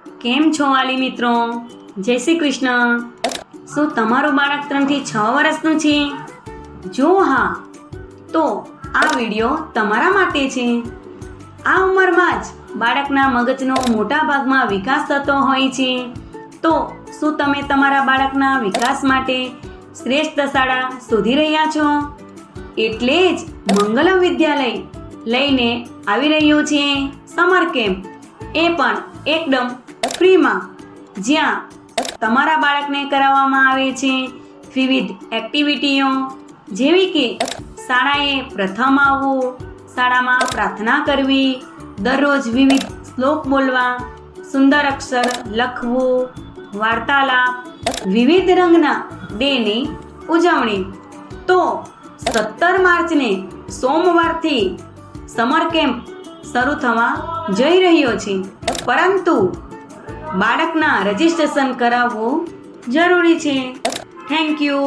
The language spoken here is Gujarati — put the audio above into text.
કેમ છો વાલી મિત્રો? જય શ્રી કૃષ્ણ. શું તમારું બાળક 3 થી 6 વર્ષનું છે? જો હા, તો આ વિડીયો તમારા માટે છે. આ ઉંમરમાં જ બાળકના મગજનો મોટા ભાગમાં વિકાસ થતો હોય છે. તો શું તમે તમારા બાળકના વિકાસ માટે શ્રેષ્ઠ શાળા શોધી રહ્યા છો? એટલે જ મંગલમ વિદ્યાલય લઈને આવી રહ્યું છે સમર કેમ્પ, એ પણ એકદમ ફ્રીમાં, જ્યાં તમારા બાળકને કરાવવામાં આવે છે વિવિધ એક્ટિવિટીઓ, જેવી કે શાળાએ પ્રથમ આવવું, શાળામાં પ્રાર્થના કરવી, દરરોજ વિવિધ શ્લોક બોલવા, સુંદર અક્ષર લખવું, વાર્તાલાપ, વિવિધ રંગના ડેની ઉજવણી. તો 17 માર્ચને સોમવારથી સમર કેમ્પ શરૂ થવા જઈ રહ્યો છે, પરંતુ બાળકના રજીસ્ટ્રેશન કરાવવું જરૂરી છે. Thank you.